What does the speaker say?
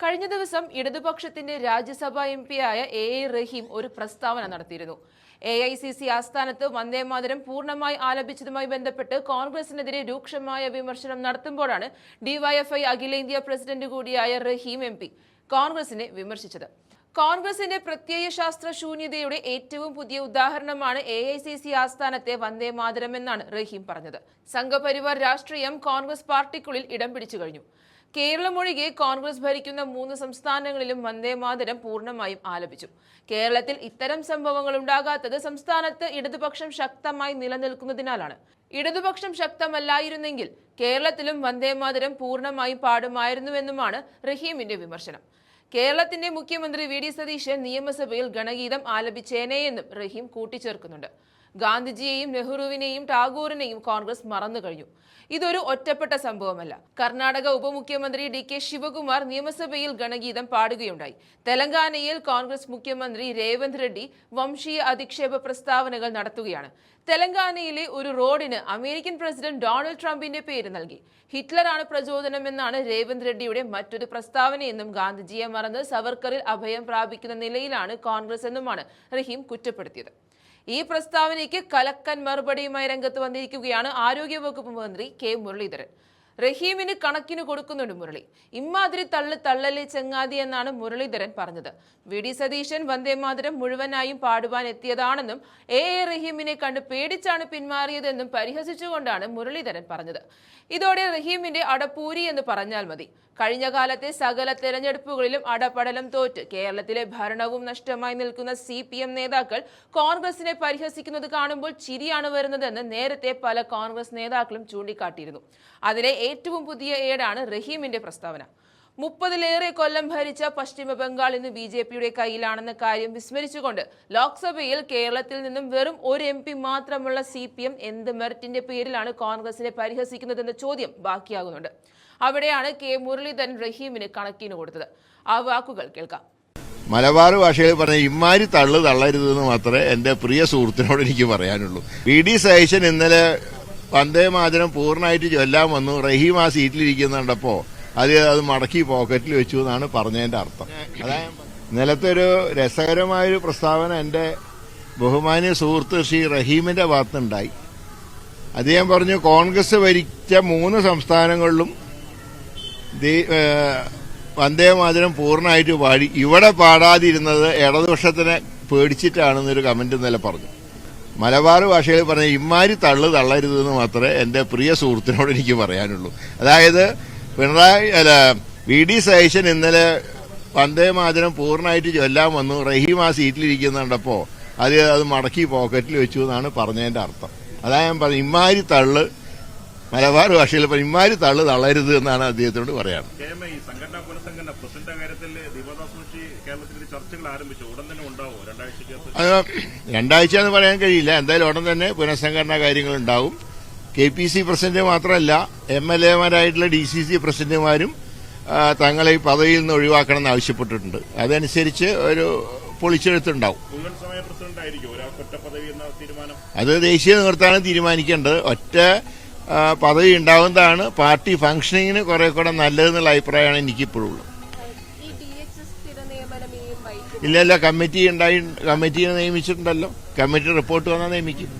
കഴിഞ്ഞ ദിവസം ഇടതുപക്ഷത്തിന്റെ രാജ്യസഭാ എംപിയായ എ റഹീം ഒരു പ്രസ്താവന നടത്തിയിരുന്നു. AICC ആസ്ഥാനത്ത് വന്ദേമാതരം പൂർണ്ണമായി ആലപിച്ചതുമായി ബന്ധപ്പെട്ട് കോൺഗ്രസിനെതിരെ രൂക്ഷമായ വിമർശനം നടത്തുമ്പോഴാണ് DYFI അഖിലേന്ത്യാ പ്രസിഡന്റ് കൂടിയായ റഹീം MP കോൺഗ്രസിനെ വിമർശിച്ചത്. കോൺഗ്രസിന്റെ പ്രത്യയശാസ്ത്ര ശൂന്യതയുടെ ഏറ്റവും പുതിയ ഉദാഹരണമാണ് AICC ആസ്ഥാനത്തെ വന്ദേമാതരം എന്നാണ് റഹീം പറഞ്ഞത്. സംഘപരിവാർ രാഷ്ട്രീയം കോൺഗ്രസ് പാർട്ടിക്കുള്ളിൽ ഇടം പിടിച്ചു കഴിഞ്ഞു. കേരളമൊഴികെ കോൺഗ്രസ് ഭരിക്കുന്ന 3 സംസ്ഥാനങ്ങളിലും വന്ദേമാതരം പൂർണ്ണമായും ആലപിച്ചു. കേരളത്തിൽ ഇത്തരം സംഭവങ്ങൾ ഉണ്ടാകാത്തത് സംസ്ഥാനത്ത് ഇടതുപക്ഷം ശക്തമായി നിലനിൽക്കുന്നതിനാലാണ്. ഇടതുപക്ഷം ശക്തമല്ലായിരുന്നെങ്കിൽ കേരളത്തിലും വന്ദേമാതരം പൂർണ്ണമായും പാടുമായിരുന്നുവെന്നുമാണ് റഹീമിന്റെ വിമർശനം. കേരളത്തിന്റെ മുഖ്യമന്ത്രി VD സതീശൻ നിയമസഭയിൽ ഗണഗീതം ആലപിച്ചേനെയെന്നും റഹീം കൂട്ടിച്ചേർക്കുന്നുണ്ട്. ഗാന്ധിജിയെയും നെഹ്റുവിനെയും ടാഗോറിനെയും കോൺഗ്രസ് മറന്നു കഴിഞ്ഞു. ഇതൊരു ഒറ്റപ്പെട്ട സംഭവമല്ല. കർണാടക ഉപമുഖ്യമന്ത്രി DK ശിവകുമാർ നിയമസഭയിൽ ഗണഗീതം പാടുകയുണ്ടായി. തെലങ്കാനയിൽ കോൺഗ്രസ് മുഖ്യമന്ത്രി രേവന്ത് റെഡ്ഡി വംശീയ അധിക്ഷേപ പ്രസ്താവനകൾ നടത്തുകയാണ്. തെലങ്കാനയിലെ ഒരു റോഡിന് അമേരിക്കൻ പ്രസിഡന്റ് ഡൊണാൾഡ് ട്രംപിന്റെ പേര് നൽകി. ഹിറ്റ്ലറാണ് പ്രചോദനമെന്നാണ് രേവന്ത് റെഡ്ഡിയുടെ മറ്റൊരു പ്രസ്താവനയെന്നും ഗാന്ധിജിയെ മറന്ന് സവർക്കറിൽ അഭയം പ്രാപിക്കുന്ന നിലയിലാണ് കോൺഗ്രസ് എന്നുമാണ് റഹീം കുറ്റപ്പെടുത്തിയത്. ഈ പ്രസ്താവനയ്ക്ക് കലക്കൻ മറുപടിയുമായി രംഗത്ത് വന്നിരിക്കുകയാണ് ആരോഗ്യവകുപ്പ് മന്ത്രി K മുരളീധരൻ. റഹീമിന് കണക്കിന് കൊടുക്കുന്നുണ്ട് മുരളി. ഇമ്മാതിരി തള്ളലെ ചങ്ങാതി എന്നാണ് മുരളീധരൻ പറഞ്ഞത്. VD സതീശൻ വന്ദേമാതരം മുഴുവനായും പാടുവാൻ എത്തിയതാണെന്നും A റഹീമിനെ കണ്ട് പേടിച്ചാണ് പിന്മാറിയതെന്നും പരിഹസിച്ചുകൊണ്ടാണ് മുരളീധരൻ പറഞ്ഞത്. ഇതോടെ റഹീമിന്റെ അടപ്പൂരി എന്ന് പറഞ്ഞാൽ മതി. കഴിഞ്ഞ കാലത്തെ സകല തെരഞ്ഞെടുപ്പുകളിലും അടപടലം തോറ്റ് കേരളത്തിലെ ഭരണവും നഷ്ടമായി നിൽക്കുന്ന CPM നേതാക്കൾ കോൺഗ്രസിനെ പരിഹസിക്കുന്നത് കാണുമ്പോൾ ചിരിയാണ് വരുന്നതെന്ന് നേരത്തെ പല കോൺഗ്രസ് നേതാക്കളും ചൂണ്ടിക്കാട്ടിയിരുന്നു. അതിലെ ഏറ്റവും പുതിയ ഏടാണ് റഹീമിന്റെ പ്രസ്താവന. 30-ലേറെ കൊല്ലം ഭരിച്ച പശ്ചിമ ബംഗാൾ ഇന്ന് BJPയുടെ കയ്യിലാണെന്ന കാര്യം വിസ്മരിച്ചുകൊണ്ട് ലോക്സഭയിൽ കേരളത്തിൽ നിന്നും വെറും ഒരു MP മാത്രമുള്ള CPM എന്ത് മെറിറ്റിന്റെ പേരിലാണ് കോൺഗ്രസിനെ പരിഹസിക്കുന്നതെന്ന ചോദ്യം ബാക്കിയാകുന്നുണ്ട്. അവിടെയാണ് K മുരളീധരൻ റഹീമിന് കണക്കിന് കൊടുത്തത്. ആ വാക്കുകൾ കേൾക്കാം. മലബാർ ഭാഷയിൽ പറഞ്ഞ ഇമ്മാരി തള്ളരുതെന്ന് മാത്രമേ എന്റെ പ്രിയ സുഹൃത്തിനോട് എനിക്ക് പറയാനുള്ളൂ. VD സതീശൻ ഇന്നലെ വന്ദേമാതരം പൂർണ്ണമായിട്ട് ചൊല്ലാൻ വന്നു. റഹീം ആ സീറ്റിലിരിക്കുന്നുണ്ടപ്പോ അത് മടക്കി പോക്കറ്റിൽ വെച്ചു എന്നാണ് പറഞ്ഞതിന്റെ അർത്ഥം. അതായത് ഇന്നലത്തെ ഒരു രസകരമായൊരു പ്രസ്താവന എന്റെ ബഹുമാന്യ സുഹൃത്ത് ശ്രീ റഹീമിന്റെ ഭാഗത്തുണ്ടായി. അദ്ദേഹം പറഞ്ഞു കോൺഗ്രസ് ഭരിച്ച 3 സംസ്ഥാനങ്ങളിലും വന്ദേമാതരം പൂർണ്ണമായിട്ട് പാടി, ഇവിടെ പാടാതിരുന്നത് ഇടതുപക്ഷത്തിനെ പേടിച്ചിട്ടാണെന്നൊരു കമന്റ് ഇന്നലെ പറഞ്ഞു. മലബാർ ഭാഷയിൽ പറഞ്ഞ ഇമ്മാരി തള്ളരുതെന്ന് മാത്രമേ എന്റെ പ്രിയ സുഹൃത്തിനോട് എനിക്ക് പറയാനുള്ളൂ. അതായത് VD സതീശൻ ഇന്നലെ വന്ദേമാതരം പൂർണ്ണമായിട്ട് ചൊല്ലാൻ വന്നു. റഹീം ആ സീറ്റിലിരിക്കുന്നുണ്ടപ്പോ അത് മടക്കി പോക്കറ്റിൽ വെച്ചു എന്നാണ് പറഞ്ഞതിന്റെ അർത്ഥം. അതാ ഞാൻ പറഞ്ഞു ഇമ്മാരി മലബാർ ഭാഷയിൽ ഇമ്മാരി തള്ളരുത് എന്നാണ് അദ്ദേഹത്തോട് പറയാറ്. രണ്ടാഴ്ച എന്ന് പറയാൻ കഴിയില്ല. എന്തായാലും ഉടൻ തന്നെ പുനഃസംഘടനാ കാര്യങ്ങൾ ഉണ്ടാവും. KPC പ്രസിഡന്റ് മാത്രമല്ല MLA-മാരായിട്ടുള്ള DCC പ്രസിഡന്റുമാരും തങ്ങളെ ഈ പദവിയിൽ നിന്ന് ഒഴിവാക്കണമെന്ന് ആവശ്യപ്പെട്ടിട്ടുണ്ട്. അതനുസരിച്ച് ഒരു പൊളിച്ചെഴുത്തുണ്ടാവും. അത് ദേശീയ നേതൃത്വമാണ് തീരുമാനിക്കേണ്ടത്. ഒറ്റ പദവി ഉണ്ടാവുന്നതാണ് പാർട്ടി ഫംഗ്ഷനിങ്ങിന് കുറെ കൂടെ നല്ലതെന്നുള്ള അഭിപ്രായമാണ് എനിക്കിപ്പോഴും ഉള്ളത്. ഇല്ലല്ല, കമ്മിറ്റിയെ നിയമിച്ചിട്ടുണ്ടല്ലോ. കമ്മിറ്റി റിപ്പോർട്ട് വന്നാൽ നിയമിക്കും.